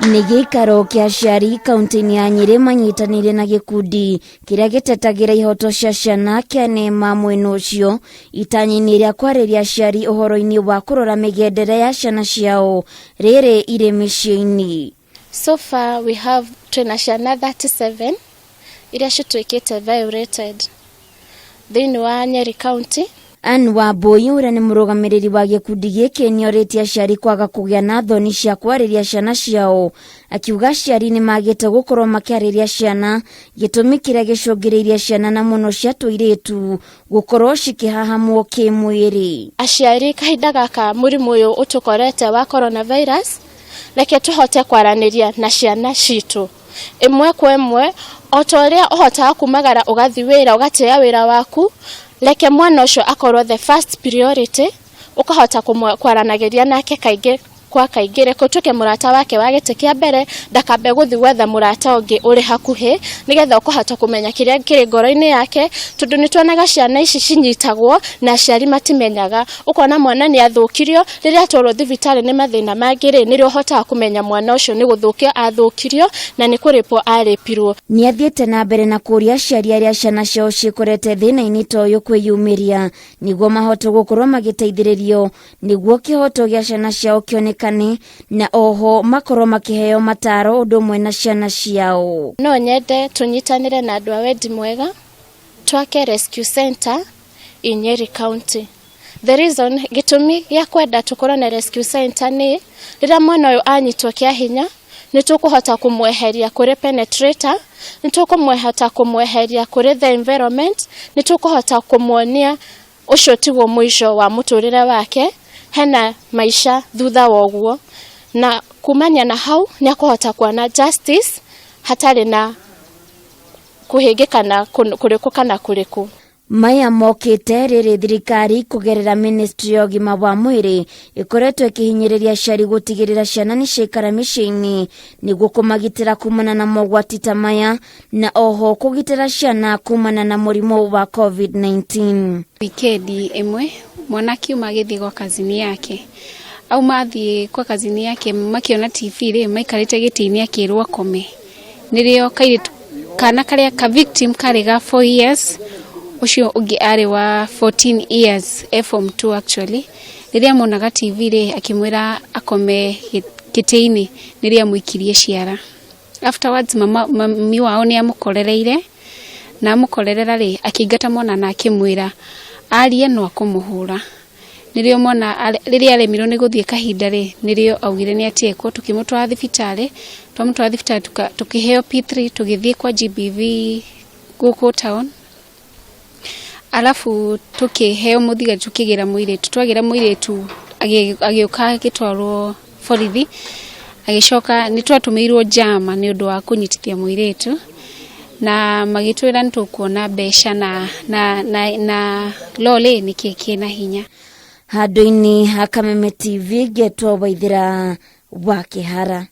Nĩ gĩikaro kĩa aciari kaunti-inĩ ya Nyeri manyitanĩire na gĩkundi kĩrĩa gĩtetagĩra ihoto cia ciana kĩa NEMA mwena ũcio itanya-inĩ rĩa kwarĩria aciari ũhoro-inĩ wa kũrora mĩgendere ya ciana ciao rĩrĩ irĩ mĩciĩ-inĩ. So far we have twina ciana 37 iria cituĩkĩte violated thĩinĩ wa Nyeri County. Anne Wambui ũrĩa nĩ mũrũgamĩrĩri wa gĩkundi gĩkĩ nĩorĩtie aciari kwaga kũgĩa na thoni cia kwarĩria ciana ciao, akiuga aciari nĩ magĩte gũkorwo makĩarĩria ciana gĩtũmi kĩrĩa gĩcũngĩrĩirie ciana na mũno cia tũirĩtu gũkorwo cikĩhahamwo kĩmwĩrĩ. Aciari kahinda gaka mũrimũ ũyũ ũtũkorete wa coronavirus, reke tũhote kwaranĩria na ciana citũ ĩmwe kwa ĩmwe, o ta ũrĩa ũhotaga kumagara ũgathiĩ wĩra ũgatĩa wĩra waku, reke mwana ũcio akorwo the first priority, ukahota kwaranagĩria nake kaingĩ kwa kaingĩ, reke ũtuĩke mũrata wake wa gĩtĩ kĩa mbere, ndakambe gũthiĩ gwetha mũrata ũngĩ ũrĩ hakuhĩ, nĩgetha ũkahota kũmenya kĩrĩa kĩrĩ ngoro-inĩ yake, tondũ nĩ tuonaga ciana ici cinyitagwo na aciari matimenyaga. Ũkona mwana nĩ athũkirio, rĩrĩa atwarwo thibitarĩ nĩ mathĩna mangĩ-rĩ, nĩrĩo ũhotaga kũmenya mwana ũcio nĩ gũthũkio athũkirio na nĩ kũrĩpwo arĩpirwo. Nĩ athiĩte na mbere na kũria aciari arĩa ciana ciao ciĩkorete thĩna-inĩ ta ũyũ kwĩyumĩria nĩguo mahote gũkorwo magĩteithĩrĩrio nĩguo kĩhoto gĩa ciana ciao kĩonekane na oho makorwo makĩheo mataro ũndũ ũmwe na ciana ciao. No nyende tũnyitanĩre na andũ a wendi mwega twake rescue center in Nyeri County. The reason gĩtũmi gĩa kwenda tũkorwo na rescue center nĩ rĩrĩa mwana ũyũ anyitwo kĩa hinya, nĩ tũkũhota kũmweheria kũrĩ penetrator, nĩ tũkũhota kũmweheria kũrĩ the environment, nĩ tũkũhota kũmuonia ũcio tiguo mũico wa mũtũrĩre wake, hena maisha thutha wa ũguo, na kumania na hau nĩ akũhota kuona justice hatarĩ na kũhĩngĩkana kũrĩkũ kana kũrĩkũ. Maya mokĩte rĩrĩ thirikari kũgerera ministry ya ũgima wa mwĩrĩ ĩkoretwo ĩkĩhinyĩrĩria aciari gũtigĩrĩra ciana nĩ ciaikara mĩciĩ-inĩ nĩguo kũmagitĩra kumana na mogwati ta maya, na oho kũgitĩra ciana kumana na mũrimũ wa COVID-19. Wikendi ĩmwe mwana kiuma agĩthiĩ gwa kazini yake, au mathiĩ kwa kazini yake makiona TV-rĩ maikarĩte gĩtĩ-inĩ akĩrwo akome, nĩrĩo kana karĩa ka victim karĩ ga 4 years, ucio ũngĩ arĩ wa 14 years, form 2 actually. Rĩrĩa monaga TV-rĩ akĩmwĩra akome gĩtĩ-inĩ nĩrĩa amũikirie ciara. Afterwards mami wao nĩ amũkorereire, na amũkorerera-rĩ akĩingata mwana na akĩmwĩra arie no akũmũhũra. Nĩrĩo mwana rĩrĩa aremirwo nĩ gũthiĩ kahinda-rĩ nĩrĩo augire nĩ atiekwo, tukĩmũtwara thibitarĩ, tukĩheo P3, tũgĩthiĩ kwa GBV gũkũ town. Alafu tukĩheo mũthigari tukĩgĩra mũirĩtu, twagĩra mũirĩtu agĩũka agĩtwarwo borithi, agĩcoka nĩ twatũmĩirwo njama nĩ ũndũ wa kũnyitithia mũirĩtu, na magĩtwĩra nĩ tũkuona mbeca na lole nĩkĩĩ kĩna hinya. Handũ-inĩ ha Kameme TV, Getwo Waithĩra wa Kĩhara.